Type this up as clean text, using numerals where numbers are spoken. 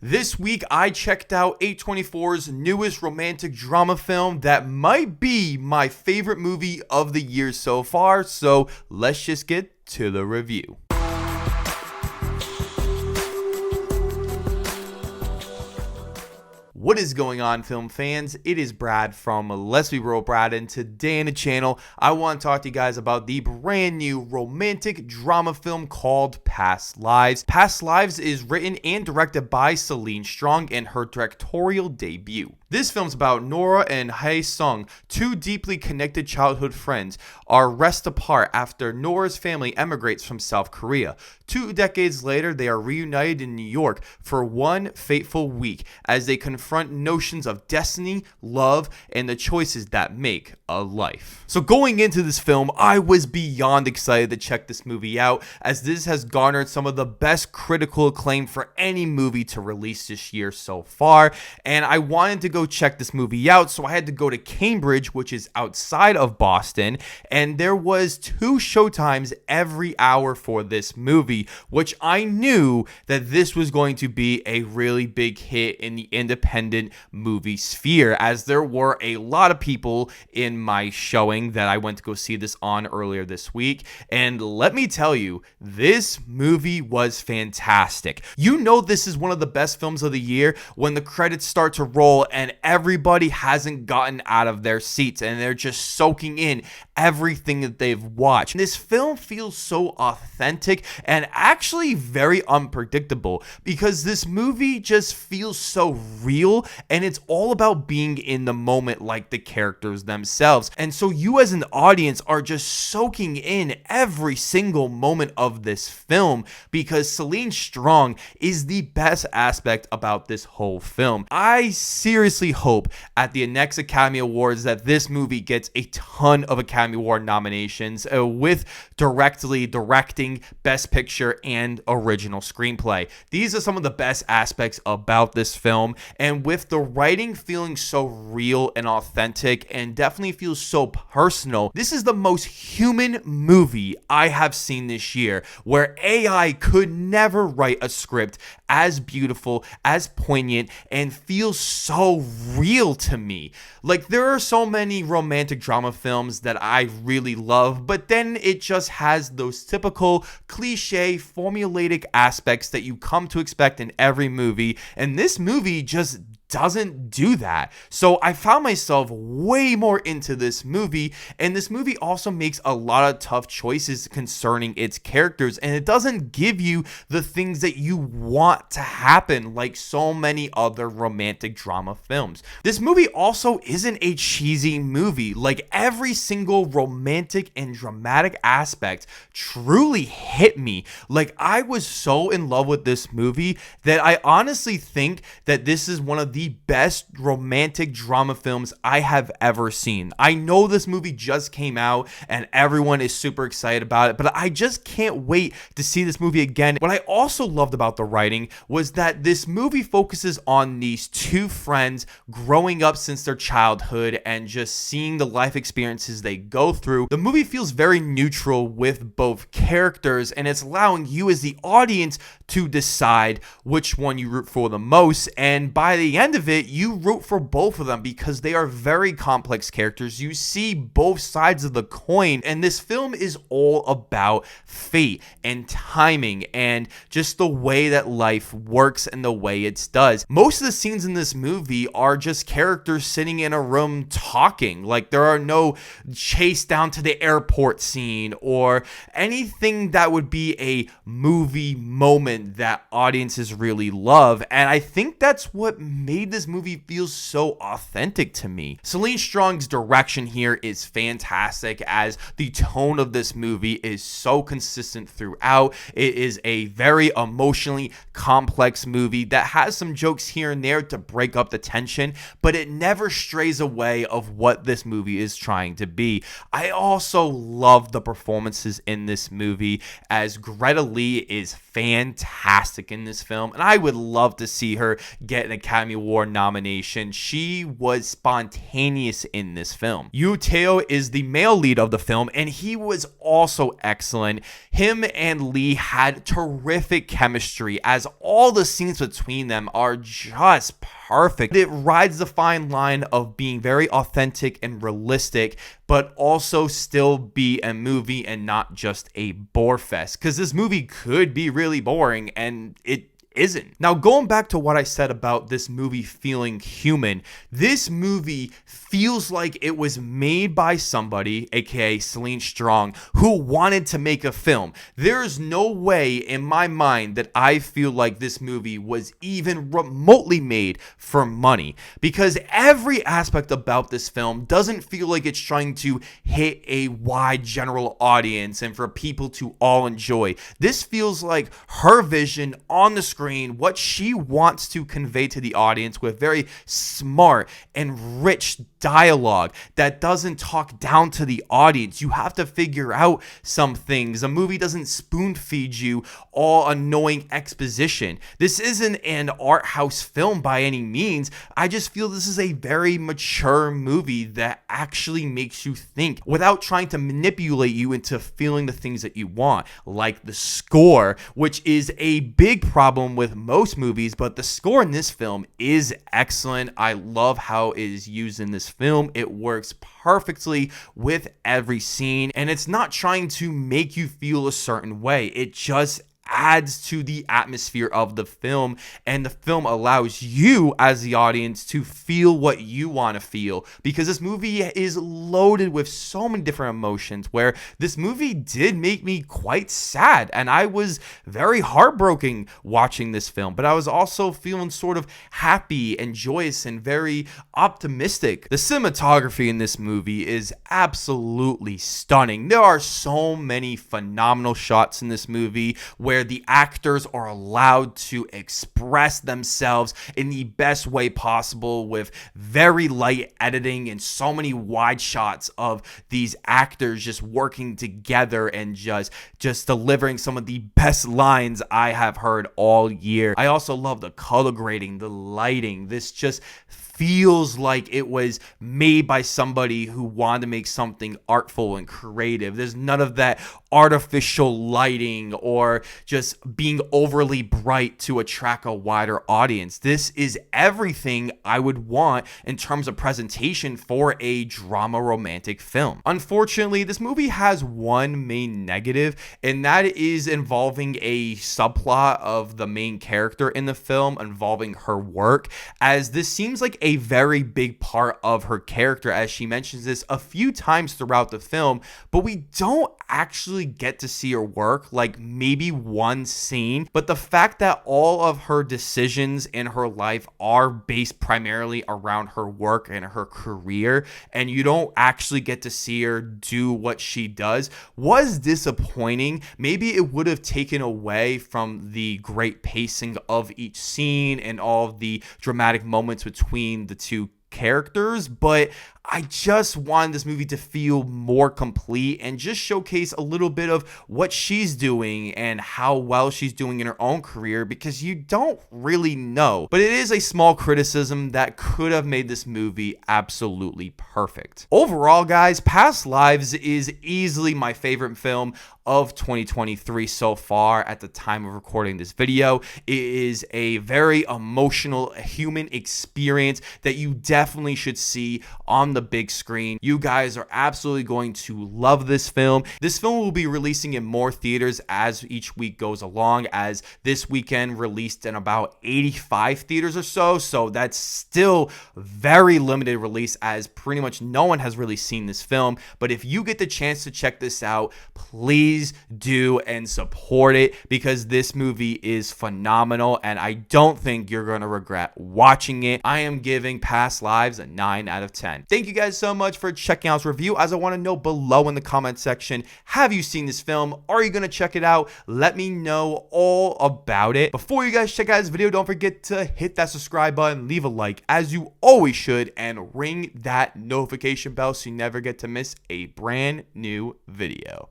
This week, I checked out A24's newest romantic drama film that might be my favorite movie of the year so far, so let's just get to the review. What is going on, film fans? It is Brad from Let's Be Real Brad, and today on the channel, I want to talk to you guys about the brand new romantic drama film called Past Lives. Past Lives is written and directed by Celine Strong in her directorial debut. This film's about Nora and Hae Sung, two deeply connected childhood friends, are wrest apart after Nora's family emigrates from South Korea. 2 decades later, they are reunited in New York for one fateful week as they confront notions of destiny, love, and the choices that make a life. So going into this film, I was beyond excited to check this movie out, as this has garnered some of the best critical acclaim for any movie to release this year so far, and I wanted to go check this movie out, so I had to go to Cambridge, which is outside of Boston, and there was 2 showtimes every hour for this movie, which I knew that this was going to be a really big hit in the independent movie sphere, as there were a lot of people in my showing that I went to go see this on earlier this week, and let me tell you, this movie was fantastic. You know this is one of the best films of the year when the credits start to roll and everybody hasn't gotten out of their seats and they're just soaking in everything that they've watched. This film feels so authentic and actually very unpredictable, because this movie just feels so real and it's all about being in the moment like the characters themselves. And so you as an audience are just soaking in every single moment of this film, because Celine Strong is the best aspect about this whole film. I seriously hope at the next Academy Awards that this movie gets a ton of Academy Award nominations with directly directing, Best Picture, and Original Screenplay. These are some of the best aspects about this film, and with the writing feeling so real and authentic and definitely feels so personal, this is the most human movie I have seen this year, where AI could never write a script as beautiful, as poignant, and feels so real to me. Like, there are so many romantic drama films that I really love, but then it just has those typical cliche formulaic aspects that you come to expect in every movie, and this movie just doesn't do that. So I found myself way more into this movie, and this movie also makes a lot of tough choices concerning its characters, and it doesn't give you the things that you want to happen like so many other romantic drama films. This movie also isn't a cheesy movie. Like, every single romantic and dramatic aspect truly hit me. Like, I was so in love with this movie that I honestly think that this is one of the best romantic drama films I have ever seen. I know this movie just came out and everyone is super excited about it, but I just can't wait to see this movie again. What I also loved about the writing was that this movie focuses on these 2 friends growing up since their childhood and just seeing the life experiences they go through. The movie feels very neutral with both characters, and it's allowing you as the audience to decide which one you root for the most, and by the end of it, you root for both of them because they are very complex characters. You see both sides of the coin, and this film is all about fate and timing and just the way that life works and the way it does. Most of the scenes in this movie are just characters sitting in a room talking. Like, there are no chase down to the airport scene or anything that would be a movie moment that audiences really love, and I think that's what made this movie feel so authentic to me. Celine Strong's direction here is fantastic, as the tone of this movie is so consistent throughout. It is a very emotionally complex movie that has some jokes here and there to break up the tension, but it never strays away of what this movie is trying to be. I also love the performances in this movie, as Greta Lee is fantastic in this film, and I would love to see her get an Academy Award Award nomination. She was spontaneous in this film. Yu Teo is the male lead of the film, and he was also excellent. Him and Lee had terrific chemistry, as all the scenes between them are just perfect. It rides the fine line of being very authentic and realistic, but also still be a movie and not just a bore fest, because this movie could be really boring, and it isn't. Now, going back to what I said about this movie feeling human, this movie feels like it was made by somebody, aka Celine Strong, who wanted to make a film. There's no way in my mind that I feel like this movie was even remotely made for money, because every aspect about this film doesn't feel like it's trying to hit a wide general audience and for people to all enjoy. This feels like her vision on the screen, what she wants to convey to the audience with very smart and rich dialogue that doesn't talk down to the audience. You have to figure out some things. A movie doesn't spoon feed you all annoying exposition. This isn't an art house film by any means. I just feel this is a very mature movie that actually makes you think without trying to manipulate you into feeling the things that you want, like the score, which is a big problem with most movies, but the score in this film is excellent. I love how it is used in this film. It works perfectly with every scene, and it's not trying to make you feel a certain way. It just adds to the atmosphere of the film, and the film allows you as the audience to feel what you want to feel, because this movie is loaded with so many different emotions, where this movie did make me quite sad, and I was very heartbroken watching this film, but I was also feeling sort of happy and joyous and very optimistic. The cinematography in this movie is absolutely stunning. There are so many phenomenal shots in this movie where the actors are allowed to express themselves in the best way possible, with very light editing and so many wide shots of these actors just working together and just delivering some of the best lines I have heard all year. I also love the color grading, the lighting. This just feels like it was made by somebody who wanted to make something artful and creative. There's none of that artificial lighting or just being overly bright to attract a wider audience. This is everything I would want in terms of presentation for a drama romantic film. Unfortunately, this movie has one main negative, and that is involving a subplot of the main character in the film involving her work, as this seems like a very big part of her character, as she mentions this a few times throughout the film, but we don't actually get to see her work, like maybe one scene. But the fact that all of her decisions in her life are based primarily around her work and her career, and you don't actually get to see her do what she does, was disappointing. Maybe it would have taken away from the great pacing of each scene and all of the dramatic moments between the two characters, but I just wanted this movie to feel more complete and just showcase a little bit of what she's doing and how well she's doing in her own career, because you don't really know. But it is a small criticism that could have made this movie absolutely perfect. Overall, guys, Past Lives is easily my favorite film of 2023 so far at the time of recording this video. It is a very emotional human experience that you definitely should see on the big screen. You guys are absolutely going to love this film. This film will be releasing in more theaters as each week goes along, as this weekend released in about 85 theaters or so that's still very limited release, as pretty much no one has really seen this film. But if you get the chance to check this out, please do and support it, because this movie is phenomenal and I don't think you're going to regret watching it. I am giving Past Lives a 9 out of 10. Thank you guys so much for checking out this review. As I want to know below in the comment section, have you seen this film? Are you going to check it out? Let me know all about it. Before you guys check out this video, don't forget to hit that subscribe button, leave a like as you always should, and ring that notification bell so you never get to miss a brand new video.